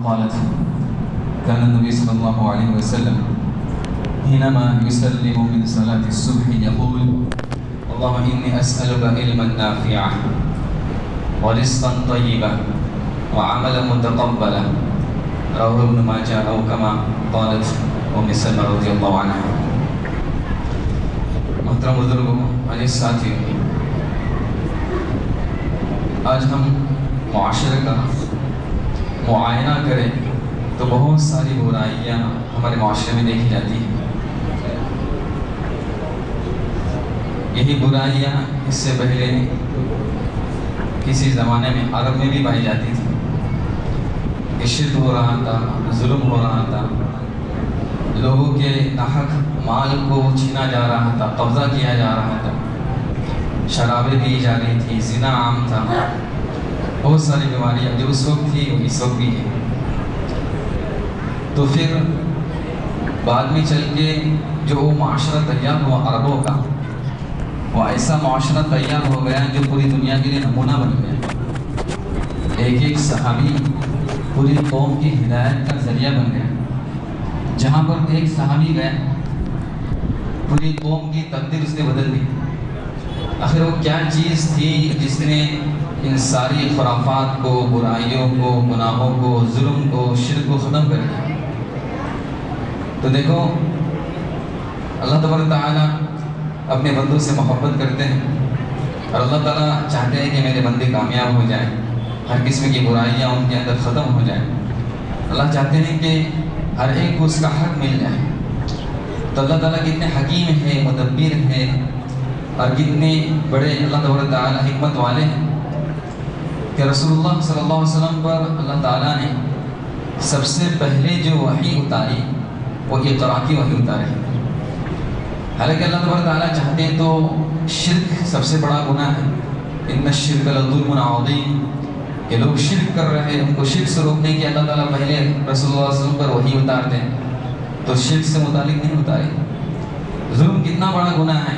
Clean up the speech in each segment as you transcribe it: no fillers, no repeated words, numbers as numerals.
قالت كان النبي صلى الله عليه وسلم حينما يسلم من صلاة الصبح يقول اللهم إني أسألك علما نافعا ورزقا طيبا وعملا متقبلا رواه ابن ماجه أو كما قالت ام سلمہ رضی اللہ عنہ۔ محترم بزرگوں، عزیز ساتھیوں، آج ہم معاشرے کا معائنہ کریں تو بہت ساری برائیاں ہمارے معاشرے میں دیکھی جاتی ہیں۔ یہی برائیاں اس سے پہلے کسی زمانے میں عرب میں بھی پائی جاتی تھی کہ شرک ہو رہا تھا، ظلم ہو رہا تھا، لوگوں کے ناحق مال کو چھینا جا رہا تھا، قبضہ کیا جا رہا تھا، شرابیں پی جا رہی تھی، زنا عام تھا، بہت ساری بیماریاں جو اس وقت تھی وہ اس وقت بھی ہے۔ تو پھر بعد میں چل کے جو وہ معاشرہ تیار ہوا عربوں کا، وہ ایسا معاشرہ تیار ہو گیا جو پوری دنیا کے لیے نمونہ بن گیا۔ ایک ایک صحابی پوری قوم کی ہدایت کا ذریعہ بن گیا۔ جہاں پر ایک صحابی گیا پوری قوم کی تقدیر اس نے بدل دی۔ آخر وہ کیا چیز تھی جس نے ان ساری خرافات کو، برائیوں کو، گناہوں کو، ظلم کو، شرک کو ختم کر دیا؟ تو دیکھو، اللہ تبارک تعالیٰ اپنے بندوں سے محبت کرتے ہیں اور اللہ تعالیٰ چاہتے ہیں کہ میرے بندے کامیاب ہو جائیں، ہر قسم کی برائیاں ان کے اندر ختم ہو جائیں۔ اللہ چاہتے ہیں کہ ہر ایک کو اس کا حق مل جائے۔ تو اللہ تعالیٰ کتنے حکیم ہیں، مدبر ہیں، اور کتنے بڑے اللہ تبارک تعالیٰ حکمت والے ہیں کہ رسول اللہ صلی اللہ علیہ وسلم پر اللہ تعالیٰ نے سب سے پہلے جو وحی اتاری وہ اقرا کی وحی اتاری۔ حالانکہ اللہ تبارک تعالیٰ چاہتے ہیں تو شرک سب سے بڑا گناہ ہے، ان الشرک لظلم عظیم، کہ لوگ شرک کر رہے ہیں، ان کو شرک سے روکنے کی اللہ تعالیٰ پہلے رسول اللہ صلی اللہ علیہ وسلم پر وحی اتارتے ہیں، تو شرک سے متعلق نہیں اتاری۔ ظلم کتنا بڑا گناہ ہے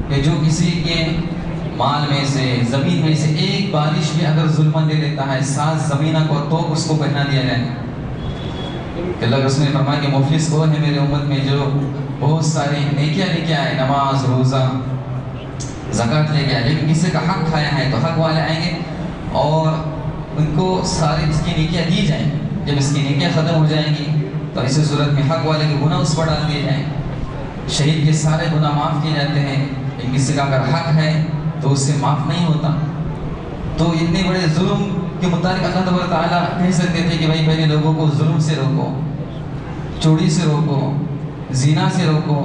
کہ جو کسی کے مال میں سے، زمین میں سے ایک بارش بھی اگر ظلم دے دیتا ہے، 7 زمینہ کو تو اس کو پہنا دیا جائے گا۔ کہ اللہ رسول نے فرمایا کہ مفلس وہ ہے میرے امت میں جو بہت ساری نیکیاں لے کے آئے، نماز، روزہ، زکوٰۃ لے کے آئے، لیکن کسی کا حق کھایا ہے تو حق والے آئیں گے اور ان کو ساری اس کی نیکیاں دی جائیں۔ جب اس کی نیکیاں ختم ہو جائیں گی تو ایسی صورت میں حق والے کے گناہ اس پر ڈال دیے جائیں۔ شہید کے سارے گناہ معاف کیے جاتے ہیں، لیکن کسی کا اگر حق ہے تو اس سے معاف نہیں ہوتا۔ تو اتنے بڑے ظلم کے متعلق اللہ تبارک تعالیٰ کہہ سکتے تھے کہ بھائی پہلے لوگوں کو ظلم سے روکو، چوری سے روکو، زنا سے روکو،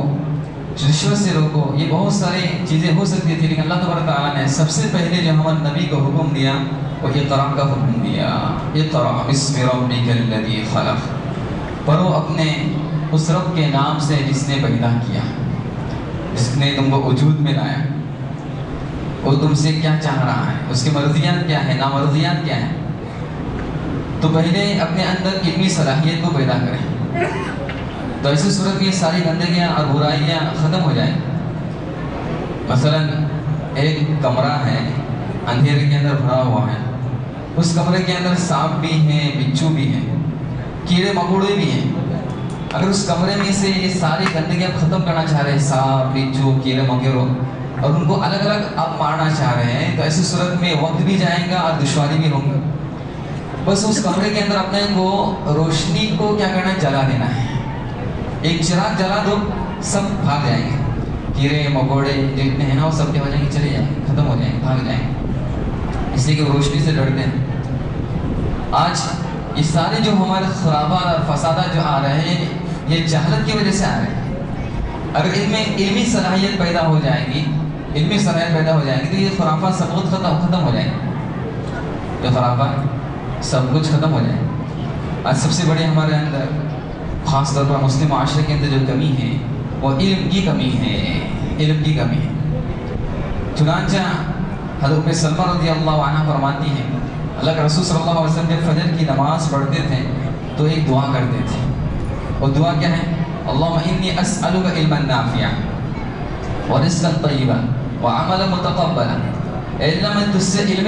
رشوت سے روکو، یہ بہت ساری چیزیں ہو سکتی تھی، لیکن اللہ تبارک تعالیٰ نے سب سے پہلے جو ہمارے نبی کو حکم دیا وہ اقرا کا حکم دیا۔ اقرا بسم ربک الذی خلق، پڑھو اپنے اس رب کے نام سے جس نے پیدا کیا، جس نے تم کو وجود میں لایا۔ وہ تم سے کیا چاہ رہا ہے، اس کی مرضیات کیا ہے، نامرضیات کیا ہے۔ تو پہلے اپنے اندر علمی صلاحیت کو پیدا کریں، تو ایسی صورت میں یہ ساری گندگیاں اور برائیاں ختم ہو جائیں۔ مثلا ایک کمرہ ہے، اندھیرے کے اندر بھرا ہوا ہے، اس کمرے کے اندر سانپ بھی ہیں، بچھو بھی ہیں، کیڑے مکوڑے بھی ہیں۔ اگر اس کمرے میں سے یہ ساری گندگیاں ختم کرنا چاہ رہے ہیں، سانپ، بچھو، کیڑے مکوڑے، اور ان کو الگ الگ آپ مارنا چاہ رہے ہیں، تو ایسی صورت میں وقت بھی جائے گا اور دشواری بھی ہوگی۔ بس اس کمرے کے اندر اپنے کو روشنی کو کیا کرنا ہے، جلا دینا ہے۔ ایک چراغ جلا دو، سب بھاگ جائیں گے، کیڑے مکوڑے جتنے ہیں نا وہ سب کیا ہو جائیں گے، چلے جائیں گے، ختم ہو جائیں گے، بھاگ جائیں گے، اس لیے کہ وہ روشنی سے ڈرتے ہیں۔ آج یہ سارے جو ہمارے خرابات اور فسادات جو آ رہے ہیں، یہ جہالت کی وجہ سے آ رہے ہیں۔ اگر ان میں علمی صلاحیت پیدا ہو جائے گی، علمی صلاحیت پیدا ہو جائے گی تو یہ خرافات سب کچھ ختم ہو جائیں گے، یہ خرافات سب کچھ ختم ہو جائیں گے۔ آج سب سے بڑی ہمارے اندر، خاص طور پر مسلم معاشرے کے اندر جو کمی ہے وہ علم کی کمی ہے، علم کی کمی ہے۔ چنانچہ حضرت ام سلمہ رضی اللہ عنہ فرماتی ہیں، اللہ کے رسول صلی اللہ علیہ وسلم جب فجر کی نماز پڑھتے تھے تو ایک دعا کرتے تھے، اور دعا کیا ہے؟ اللہم انی اسألک علما نافعا ورزقا طیبا وعملا متقبلا۔ اے اللہ میں تجھ سے علم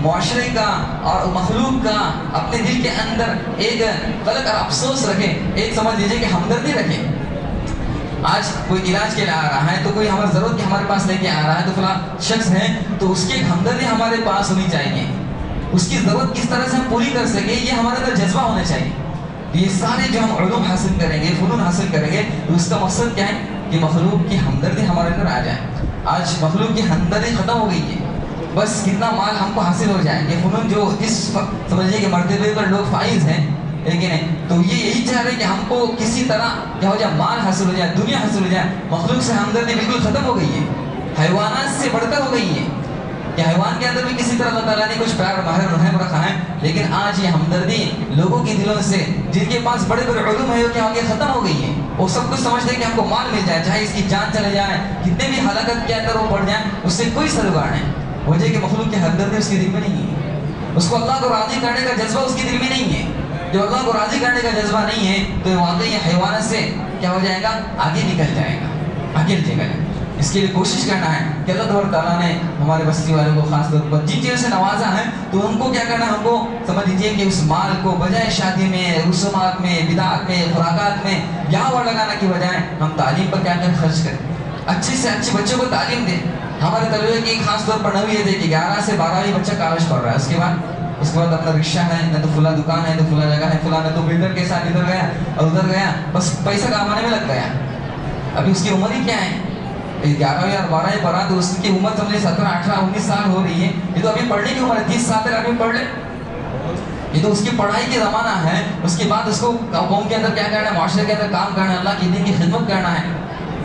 معاشرے کا اور مخلوق کا اپنے دل کے اندر ایک قلق اور افسوس رکھیں، ایک سمجھ لیجیے کہ ہمدردی رکھیں۔ آج کوئی علاج کے لیے آ رہا ہے تو کوئی ہماری ضرورت کے ہمارے پاس لے کے آ رہا ہے تو فلاں شخص ہے تو اس کی ایک ہمدردی ہمارے پاس ہونی چاہیے، اس کی ضرورت کس طرح سے ہم پوری کر سکیں یہ ہمارے اندر جذبہ ہونا چاہیے۔ یہ سارے جو ہم علوم حاصل کریں گے، فنون حاصل کریں گے، تو اس کا مقصد کیا ہے کہ مخلوق کی ہمدردی ہمارے اندر آ جائے۔ آج مخلوق کی ہمدردی ختم ہو گئی ہے، بس کتنا مال ہم کو حاصل ہو جائے۔ یہ فنون جو اس وقت سمجھیے کہ مرتبے پر لوگ فائز ہیں، لیکن تو یہ یہی چاہ رہے کہ ہم کو کسی طرح کیا ہو جائے، مال حاصل ہو جائے، دنیا حاصل ہو جائے۔ مخلوق سے ہمدردی بالکل ختم ہو گئی ہے، حیوانات سے بڑھ کر ہو گئی ہے کہ حیوان کے اندر بھی کسی طرح اللہ تعالیٰ نے کچھ پیار ماہر رحم رکھا ہے، لیکن آج یہ ہمدردی لوگوں کے دلوں سے جن کے پاس بڑے بڑے علوم ہے وہ کیا ہو گیا، ختم ہو گئی ہے۔ وہ سب کچھ سمجھتے ہیں کہ ہم کو مال مل جائے، چاہے اس کی جان چلے جائے، کتنے بھی ہلاکت کے اندر وہ پڑ جائیں، اس سے کوئی سروکار نہیں۔ وجہ کہ مخلوق کی ہمدردی اس کے دل میں نہیں ہے، اس کو اللہ کو راضی کرنے کا جذبہ اس کے دل میں نہیں ہے۔ جو اللہ کو راضی کرنے کا جذبہ نہیں ہے تو واقعی یہ حیوانات سے کیا ہو جائے گا، آگے نکل جائے گا، آگے نکل جائے گا۔ اس کے لیے کوشش کرنا ہے کہ اللہ تبارک تعالیٰ نے ہمارے بستی والوں کو خاص طور پر جن چیزوں سے نوازا ہے تو ان کو کیا کرنا ہے، ہم کو سمجھ لیجیے کہ اس مال کو بجائے شادی میں، رسومات میں، بدعات میں، خوراکات میں یہاں وہاں لگانا کی بجائے ہم تعلیم پر کیا کریں، خرچ کریں، اچھی سے اچھی بچوں کو تعلیم دیں۔ ہمارے طلبے کی خاص طور پر نوی ہے کہ 11 سے 12 بچہ کالج پڑھ رہا ہے، اس کے بعد اپنا رکشہ ہے، نہ تو فلاں دکان ہے، تو فلاں جگہ ہے، فلاں نہ تو بلڈر کے ساتھ ادھر گیا اور ادھر گیا، بس پیسہ کمانے میں لگ گیا۔ ابھی اس کی عمر ہی کیا ہے، 11 اور 12 پڑھا تو اس کی عمر سمجھے 17 18 19 سال ہو رہی ہے۔ یہ تو ابھی پڑھنے کی عمر ہے، 30 سال تک آدمی پڑھ لے، یہ تو اس کی پڑھائی کی زمانہ ہے۔ اس کے بعد اس کو قوم کے اندر کیا کرنا ہے، معاشرے کے اندر کام کرنا ہے، اللہ کے دین کی خدمت کرنا ہے۔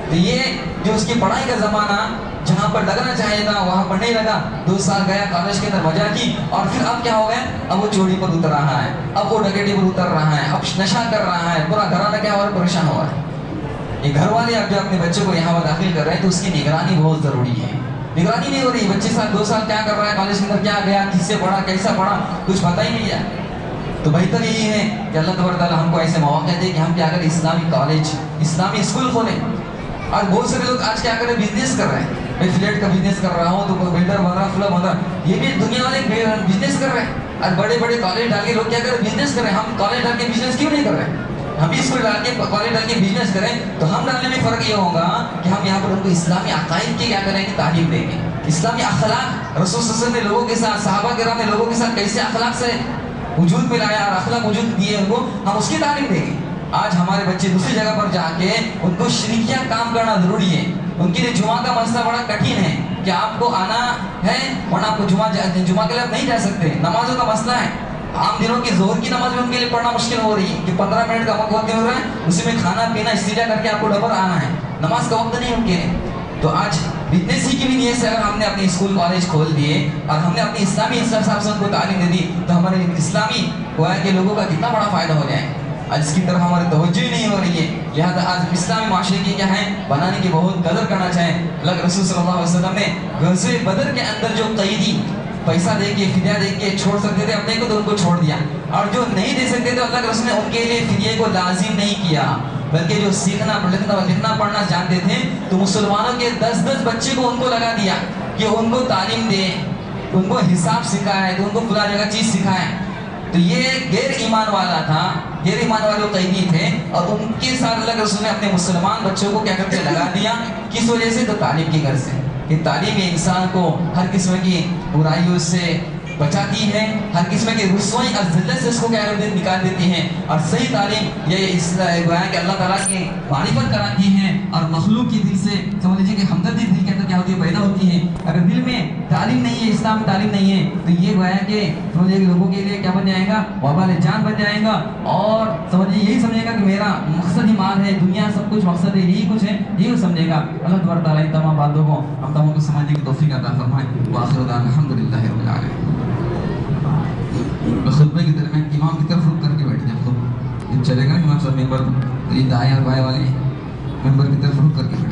تو یہ جو اس کی پڑھائی کا زمانہ جہاں پر لگنا چاہیے تھا وہاں پر نہیں لگا، 2 سال گیا کالج کے اندر مزہ کی، اور پھر اب کیا ہو گیا، اب وہ چوری پر اتر رہا ہے، اب وہ ڈکیٹی پر اتر رہا ہے، اب نشہ کر رہا ہے، پورا گھرانہ کیا ہو رہا ہے، پریشان ہو رہا ہے۔ یہ گھر والے اب جو اپنے بچوں کو یہاں پر داخل کر رہے ہیں تو اس کی نگرانی بہت ضروری ہے۔ نگرانی نہیں ہو رہی، بچے سال 2 سال کیا کر رہا ہے، کالج کے اندر کیا گیا، کس سے پڑھا، کیسا پڑھا، کچھ پتہ ہی نہیں ہے۔ تو بہتر یہی ہے کہ اللہ تبارک تعالیٰ ہم کو ایسے مواقع دے کہ ہم کیا کریں، اسلامی کالج، اسلامی اسکول کھولیں۔ اور بہت سارے لوگ آج کیا کر رہے ہیں، بزنس کر رہے ہیں، میں فلیٹ کا بزنس کر رہا ہوں تو بلڈر بن رہا، فلاں بن رہا، یہ بھی دنیا والے بزنس کر رہے ہیں۔ اور بڑے بڑے کالج ڈال کے لوگ کیا کر رہے ہیں، بزنس کر رہے ہیں۔ ہم کالج ڈال کے بزنس کیوں نہیں کر رہے ہیں، ہم بھی اسکول ڈال کے کالج ڈال کے بزنس کریں تو ہم ڈالنے میں فرق یہ ہوگا کہ ہم یہاں پر ان کو اسلامی عقائد کی کیا کریں گے، تعلیم دیں گے، اسلامی اخلاق، رسول صلی اللہ علیہ وسلم نے لوگوں کے ساتھ، صحابہ کرام نے لوگوں کے ساتھ کیسے اخلاق سے وجود میں لایا اور اخلاق وجود دیے ان کو، ہم اس کی تعلیم دیں گے۔ آج ہمارے بچے دوسری جگہ پر جا کے ان کو شریکیہ کام کرنا ضروری ہے، ان کے لیے جمعہ کا مسئلہ بڑا کٹھن ہے کہ آپ کو آنا ہے ورنہ آپ کو جمعہ کے لیے آپ نہیں جا سکتے، نمازوں کا مسئلہ ہے۔ عام دنوں کی ظہر کی نماز میں ان کے لیے پڑھنا مشکل ہو رہی ہے کہ 15 منٹ کا وقت ہو رہا ہے، اسی میں کھانا پینا استنجا کر کے آپ کو ڈبر آنا ہے، نماز کا وقت نہیں ان کے لیے۔ تو آج بزنس ہی کی بھی نیت سے اگر ہم نے اپنے اسکول کالج کھول دیے اور ہم نے اپنی اسلامی صاحب سے ان کو تعلیم دے دی تو ہمارے اسلامی گویا کے لوگوں کا کتنا بڑا فائدہ ہو جائے۔ آج اس کی طرف ہماری توجہ ہی نہیں ہو رہی ہے، لہٰذا آج اسلامی معاشرے کی کیا ہے، بنانے کی بہت قدر کرنا چاہیں۔ اللہ کے رسول صلی اللہ علیہ وسلم نے غزوہ بدر کے اندر جو قیدی پیسہ دے کے فدیہ دے کے چھوڑ سکتے تھے اپنے کو تو ان کو چھوڑ دیا، اور جو نہیں دے سکتے تھے اللہ کے رسول نے ان کے لیے فدیے کو لازم نہیں کیا، بلکہ جو سیکھنا لکھنا پڑھنا جانتے تھے تو مسلمانوں کے 10 بچے کو ان کو لگا دیا کہ ان کو تعلیم دیں، ان کو حساب سکھائے، تو ان کو فلاں جگہ چیز سکھائے۔ تو یہ غیر ایمان والا تھا، غیر ایمان والے قیدی تھے، اور ان کے ساتھ اللہ کے رسول نے اپنے مسلمان بچوں کو کیا کرتے لگا دیا، کس وجہ سے، تو تعلیم کی غرض سے۔ کہ تعلیم انسان کو ہر قسم کی برائیوں سے بچاتی ہے، ہر قسم کی رسوائی اور ذلت سے اس کو کیا نکال دیتی ہے، اور صحیح تعلیم یہ اس گویا کہ اللہ تعالیٰ کی معرفت کراتی ہے، اور مخلوق کی دل سے سمجھ لیجیے کہ ہمدردی دل کے اندر کیا ہوتی ہے، پیدا ہوتی ہے۔ اگر دل میں تعلیم نہیں ہے، اسلام تعلیم نہیں ہے، تو یہ گویا کہ سمجھے کہ لوگوں کے لیے کیا بن جائے گا، وبال جان بن جائے گا، اور سمجھیے یہی سمجھے گا کہ میرا مقصد ہی مال ہے، دنیا سب کچھ مقصد ہے، یہی کچھ ہے، یہی سمجھے گا۔ اللہ تبارک تعالیٰ ان تمام باتوں کو ہم تمام کو سمجھنے کی توفیق عطا فرمائے۔ وآخر دعوانا الحمدللہ رب العالمین۔ خطبے کی درمیان امام کی طرف رک کر کے بیٹھ جائیں، خود چلے گا امام صاحب ممبر تو یہ دائیں اور بائیں والے ممبر کی طرف رک کر کے بیٹھ